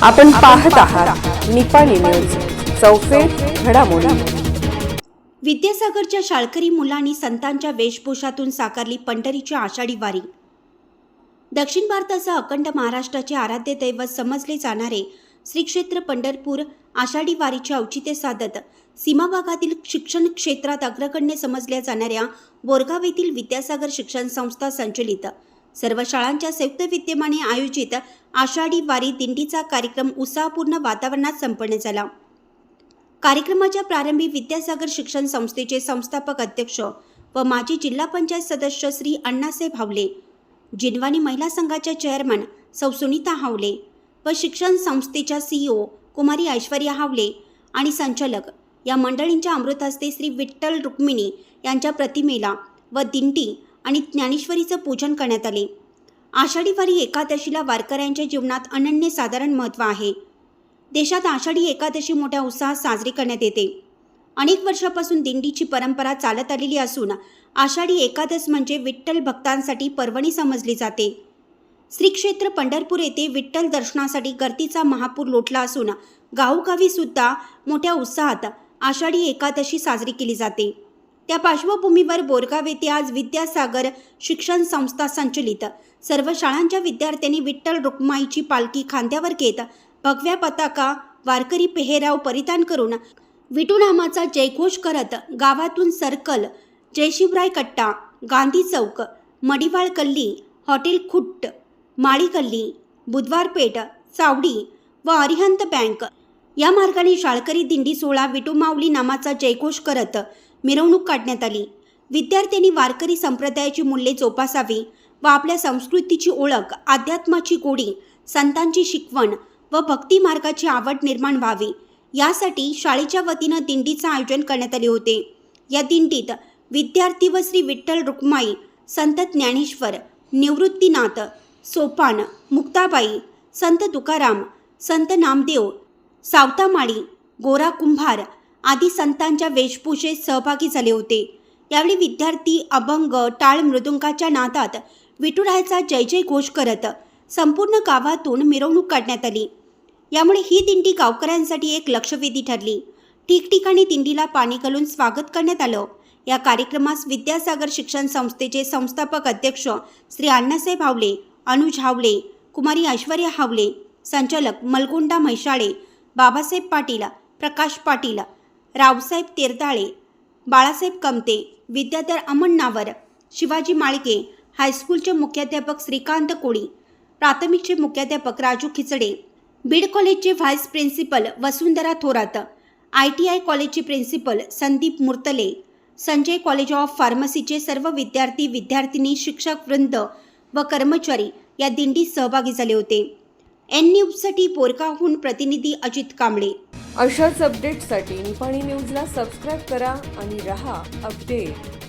आपण पाहत आहात निपाणी न्यूज, चौफेर घडामोडी। विद्यासागरच्या शाळकरी मुलांनी संतांच्या वेशभूषातून साकारली पंढरीची आषाढी वारी। दक्षिण भारताचा अखंड महाराष्ट्राचे आराध्य दैवत समजले जाणारे श्री क्षेत्र पंढरपूर आषाढी वारीचे औचित्य साधत सीमा भागातील शिक्षण क्षेत्रात अग्रगण्य समजल्या जाणाऱ्या बोरगाव येथील विद्यासागर शिक्षण संस्था संचलित सर्व शाळांच्या संयुक्त विद्यमाने आयोजित आषाढी वारी दिंडीचा कार्यक्रम उत्साहपूर्ण वातावरणात संपन्न झाला। कार्यक्रमाच्या प्रारंभी विद्यासागर शिक्षण संस्थेचे संस्थापक अध्यक्ष व माजी जिल्हा पंचायत सदस्य श्री अण्णासाहेब हावले, जिनवानी महिला संघाच्या चेअरमन सौ सुनीता हावले व शिक्षण संस्थेच्या CEO कुमारी ऐश्वर्या हावले आणि संचालक या मंडळींच्या अमृत हस्ते श्री विठ्ठल रुक्मिणी यांच्या प्रतिमेला व दिंडी आणि ज्ञानेश्वरीचं पूजन करण्यात आले। आषाढी वारी एकादशीला वारकऱ्यांच्या जीवनात अनन्यसाधारण महत्त्व आहे। देशात आषाढी एकादशी मोठ्या उत्साहात साजरी करण्यात येते। अनेक वर्षापासून दिंडीची परंपरा चालत आलेली असून आषाढी एकादश म्हणजे विठ्ठल भक्तांसाठी पर्वणी समजली जाते। श्री क्षेत्र पंढरपूर येथे विठ्ठल दर्शनासाठी गर्दीचा महापूर लोटला असून गावोगावी सुद्धा मोठ्या उत्साहात आषाढी एकादशी साजरी केली जाते। त्या पार्श्वभूमीवर बोरगाव येथे आज विद्यासागर शिक्षण संस्था संचलित सर्व शाळांच्या विद्यार्थ्यांनी विठ्ठल रुक्माईची पालखी खांद्यावर घेत भगव्या पताका वारकरी पेहराव परिधान करून विठुनामाचा जयघोष करत गावातून सर्कल, जयशिवराय कट्टा, गांधी चौक, मडिवाळ गल्ली, हॉटेल खुट्ट, माळी गल्ली, बुधवारपेठ, चावडी व अरिहंत बँक या मार्गाने शाळकरी दिंडी सोहळा विठुमाऊली नामाचा जयघोष करत मिरवणूक काढण्यात आली। विद्यार्थ्यांनी वारकरी संप्रदायाची मूल्ये जोपासावी व आपल्या संस्कृतीची ओळख, अध्यात्माची गोडी, संतांची शिकवण व भक्ती मार्गाची आवड निर्माण व्हावी यासाठी शाळेच्या वतीनं दिंडीचं आयोजन करण्यात आले होते। या दिंडीत विद्यार्थी व श्री विठ्ठल रुक्माई, संत ज्ञानेश्वर, निवृत्तीनाथ, सोपान, मुक्ताबाई, संत तुकाराम, संत नामदेव, सावतामाळी, गोरा कुंभार आदी संतांच्या वेशभूषेत सहभागी झाले होते। यावेळी विद्यार्थी अभंग, टाळ मृदुंगाच्या नादात विठुरायाचा जय जय घोष करत संपूर्ण गावातून मिरवणूक काढण्यात आली। यामुळे ही दिंडी गावकऱ्यांसाठी एक लक्षवेधी ठरली। ठिकठिकाणी दिंडीला पाणी घालून स्वागत करण्यात आलं। या कार्यक्रमास विद्यासागर शिक्षण संस्थेचे संस्थापक अध्यक्ष श्री अण्णासाहेब हावले, अनुज हावले, कुमारी ऐश्वर्या हावले, संचालक मलगोंडा म्हैसाळे, बाबासाहेब पाटील, प्रकाश पाटील, रावसाहेब तेरदाळे, बाळासाहेब कमते, विद्याधर अमन नावर, शिवाजी माळगे, हायस्कूलचे मुख्याध्यापक श्रीकांत कोळी, प्राथमिकचे मुख्याध्यापक राजू खिचडे, बीड कॉलेजचे vice principal Vasundhara Thorat, ITI कॉलेजचे principal Sandeep Murtale, Sanjay college of फार्मसीचे सर्व विद्यार्थी, विद्यार्थिनी, शिक्षक वृंद व कर्मचारी या दिंडीत सहभागी झाले होते। N न्यूजसाठी बोरगावहून प्रतिनिधी अजित कांबळे। अशाच अपडेट्ससाठी निपाणी न्यूजला सबस्क्राईब करा आणि रहा अपडेट।